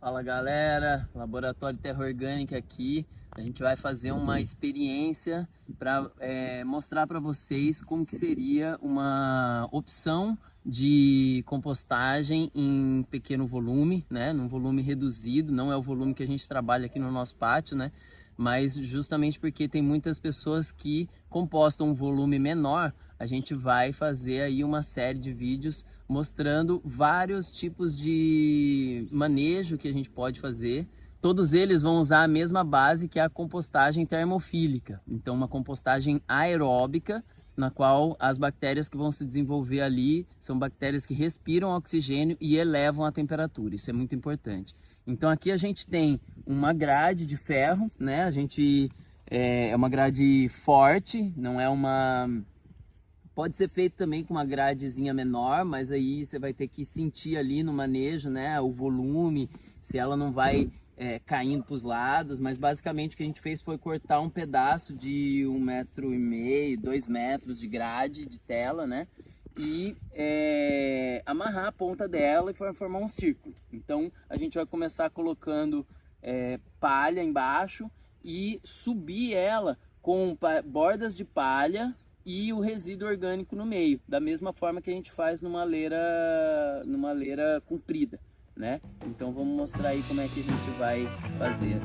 Fala galera, Laboratório Terra Orgânica aqui. A gente vai fazer uma experiência para mostrar para vocês como que seria uma opção de compostagem em pequeno volume, né? Num volume reduzido, não é o volume que a gente trabalha aqui no nosso pátio, né? Mas justamente porque tem muitas pessoas que compostam um volume menor, a gente vai fazer aí uma série de vídeos mostrando vários tipos de manejo que a gente pode fazer. Todos eles vão usar a mesma base, que é a compostagem termofílica. Então, uma compostagem aeróbica, na qual as bactérias que vão se desenvolver ali são bactérias que respiram oxigênio e elevam a temperatura. Isso é muito importante. Então, aqui a gente tem uma grade de ferro, né? É uma grade forte, não é uma... Pode ser feito também com uma gradezinha menor, mas aí você vai ter que sentir ali no manejo, né, o volume, se ela não vai caindo para os lados. Mas basicamente o que a gente fez foi cortar um pedaço de 1,5 m, 2 metros de grade de tela, né, e amarrar a ponta dela e formar um círculo. Então a gente vai começar colocando palha embaixo e subir ela com bordas de palha e o resíduo orgânico no meio, da mesma forma que a gente faz numa leira comprida, né? Então vamos mostrar aí como é que a gente vai fazer.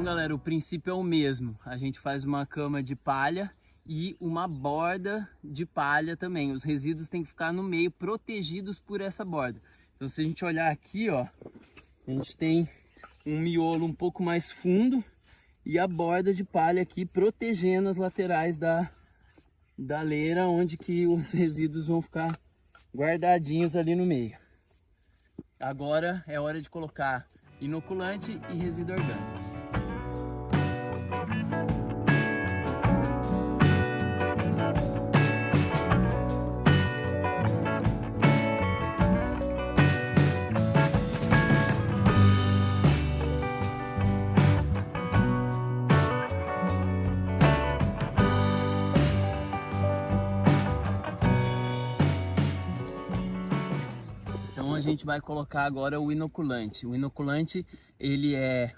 Galera, o princípio é o mesmo. A gente faz uma cama de palha e uma borda de palha também. Os resíduos têm que ficar no meio, protegidos por essa borda. Então, se a gente olhar aqui, ó, a gente tem um miolo um pouco mais fundo e a borda de palha aqui protegendo as laterais da leira, onde que os resíduos vão ficar guardadinhos ali no meio. Agora é hora de colocar inoculante e resíduo orgânico. Então a gente vai colocar agora o inoculante. O inoculante, ele é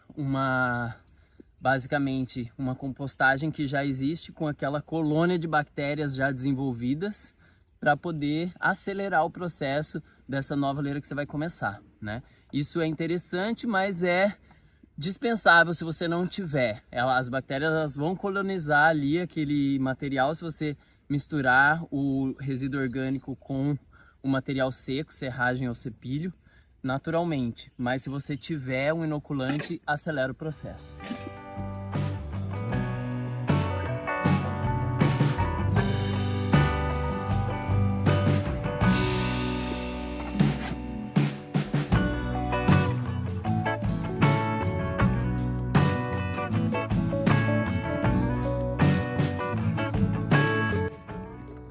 basicamente uma compostagem que já existe com aquela colônia de bactérias já desenvolvidas para poder acelerar o processo dessa nova leira que você vai começar, né? Isso é interessante, mas é dispensável se você não tiver. As bactérias elas vão colonizar ali aquele material se você misturar o resíduo orgânico com o material seco, serragem ou cepilho, naturalmente. Mas se você tiver um inoculante, acelera o processo.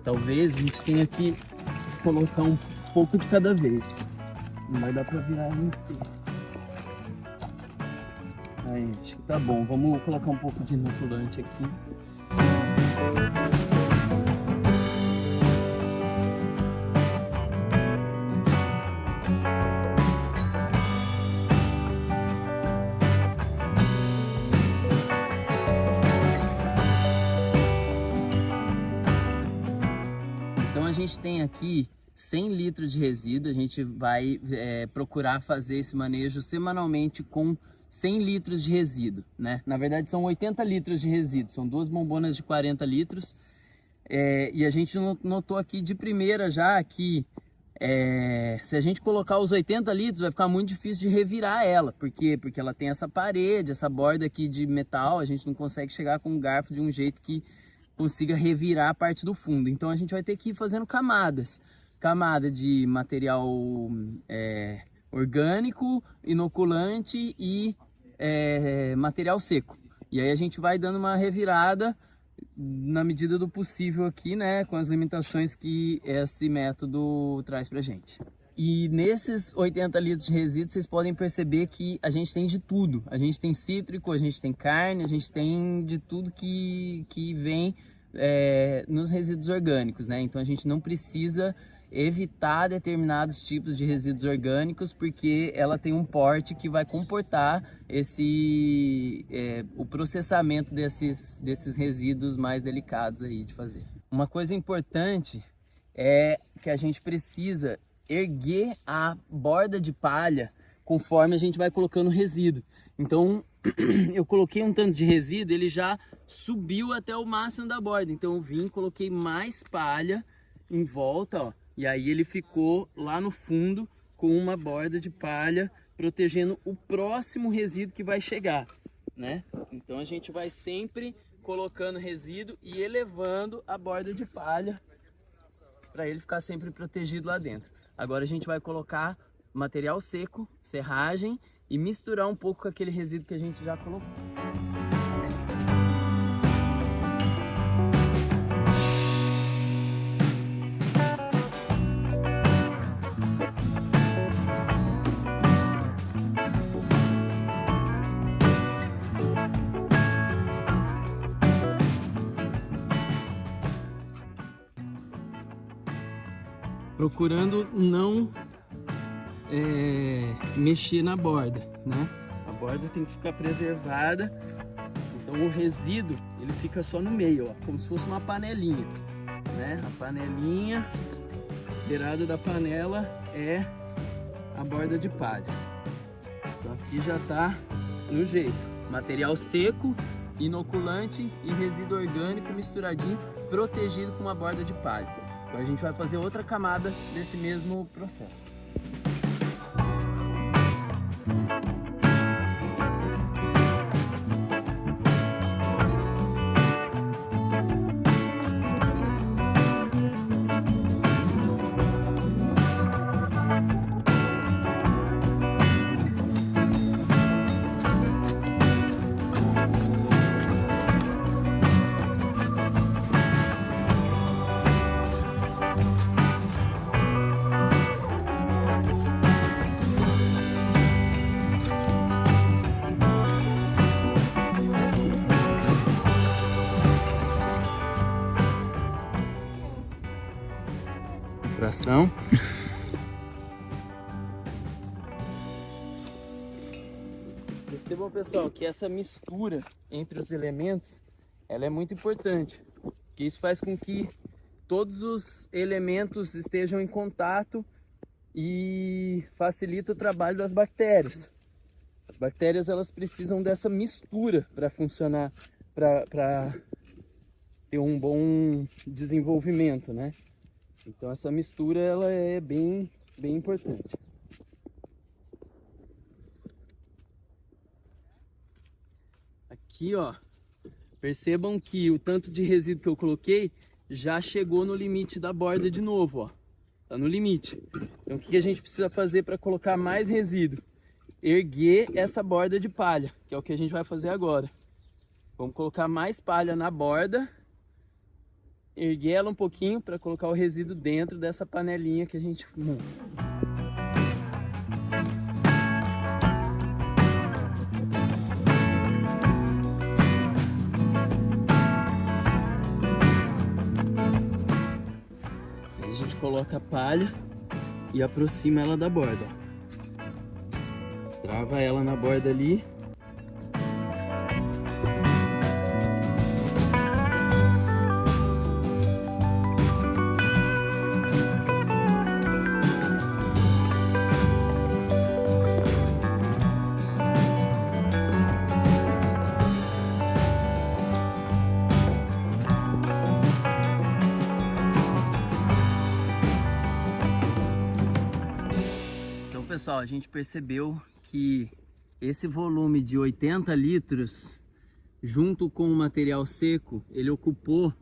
Talvez a gente tenha que colocar um pouco de cada vez. Não vai dar pra virar inteiro. Aí, acho que tá bom. Vamos colocar um pouco de inoculante aqui. Então a gente tem aqui 100 litros de resíduo. A gente vai procurar fazer esse manejo semanalmente com 100 litros de resíduo, né? Na verdade são 80 litros de resíduo, são 2 bombonas de 40 litros. E a gente notou aqui de primeira já que se a gente colocar os 80 litros vai ficar muito difícil de revirar ela. Por quê? Porque ela tem essa parede, essa borda aqui de metal, a gente não consegue chegar com um garfo de um jeito que consiga revirar a parte do fundo. Então a gente vai ter que ir fazendo camadas. Camada de material orgânico, inoculante e material seco. E aí a gente vai dando uma revirada na medida do possível aqui, né, com as limitações que esse método traz pra gente. E nesses 80 litros de resíduo, vocês podem perceber que a gente tem de tudo. A gente tem cítrico, a gente tem carne, a gente tem de tudo que vem nos resíduos orgânicos, né? Então a gente não precisa evitar determinados tipos de resíduos orgânicos, porque ela tem um porte que vai comportar o processamento desses resíduos mais delicados aí de fazer. Uma coisa importante é que a gente precisa erguer a borda de palha conforme a gente vai colocando resíduo. Então eu coloquei um tanto de resíduo, ele já subiu até o máximo da borda. Então eu vim, coloquei mais palha em volta, ó, e aí ele ficou lá no fundo com uma borda de palha protegendo o próximo resíduo que vai chegar, né? Então a gente vai sempre colocando resíduo e elevando a borda de palha para ele ficar sempre protegido lá dentro. Agora a gente vai colocar material seco, serragem e misturar um pouco com aquele resíduo que a gente já colocou. Procurando não mexer na borda, né? A borda tem que ficar preservada. Então o resíduo ele fica só no meio, ó, como se fosse uma panelinha, né? A panelinha, beirada da panela é a borda de palha. Então aqui já tá no jeito. Material seco, inoculante e resíduo orgânico misturadinho, protegido com uma borda de palha. Então a gente vai fazer outra camada desse mesmo processo. Fração. Percebam, pessoal, que essa mistura entre os elementos ela é muito importante, porque isso faz com que todos os elementos estejam em contato e facilita o trabalho das bactérias. As bactérias elas precisam dessa mistura para funcionar, para ter um bom desenvolvimento, né? Então essa mistura ela é bem importante. Aqui, ó, percebam que o tanto de resíduo que eu coloquei já chegou no limite da borda de novo, ó. Tá no limite. Então o que a gente precisa fazer para colocar mais resíduo? Erguer essa borda de palha, que é o que a gente vai fazer agora. Vamos colocar mais palha na borda. Erguer ela um pouquinho para colocar o resíduo dentro dessa panelinha que a gente monta. Aí a gente coloca a palha e aproxima ela da borda. Trava ela na borda ali. pessoal, a gente percebeu que esse volume de 80 litros, junto com o material seco, ele ocupou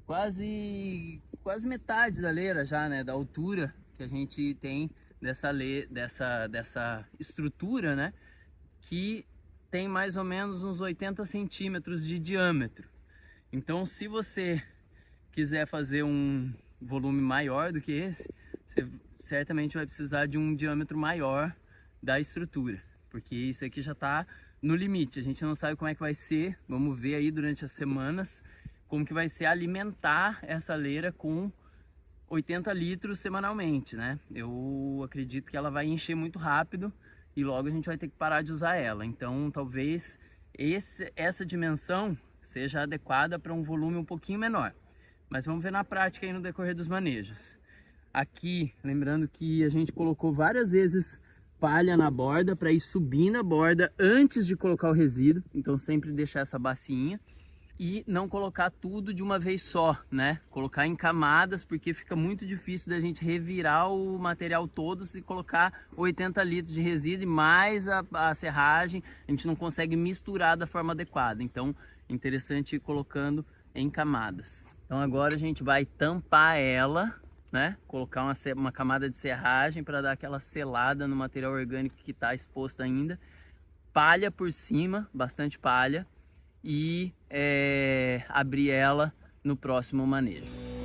quase metade da leira já, né? Da altura que a gente tem dessa estrutura, né? Que tem mais ou menos uns 80 centímetros de diâmetro. Então, se você quiser fazer um volume maior do que esse, você certamente vai precisar de um diâmetro maior da estrutura, porque isso aqui já está no limite. A gente não sabe como é que vai ser, vamos ver aí durante as semanas como que vai ser alimentar essa leira com 80 litros semanalmente, né? Eu acredito que ela vai encher muito rápido e logo a gente vai ter que parar de usar ela. Então talvez essa dimensão seja adequada para um volume um pouquinho menor. Mas vamos ver na prática aí no decorrer dos manejos. Aqui, lembrando que a gente colocou várias vezes palha na borda para ir subir na borda antes de colocar o resíduo. Então sempre deixar essa bacinha e não colocar tudo de uma vez só, né? Colocar em camadas, porque fica muito difícil da gente revirar o material todo se colocar 80 litros de resíduo e mais a serragem. A gente não consegue misturar da forma adequada. Então é interessante ir colocando em camadas. Então agora a gente vai tampar ela, né? Colocar uma camada de serragem para dar aquela selada no material orgânico que está exposto ainda. Palha por cima, bastante palha, e abrir ela no próximo manejo.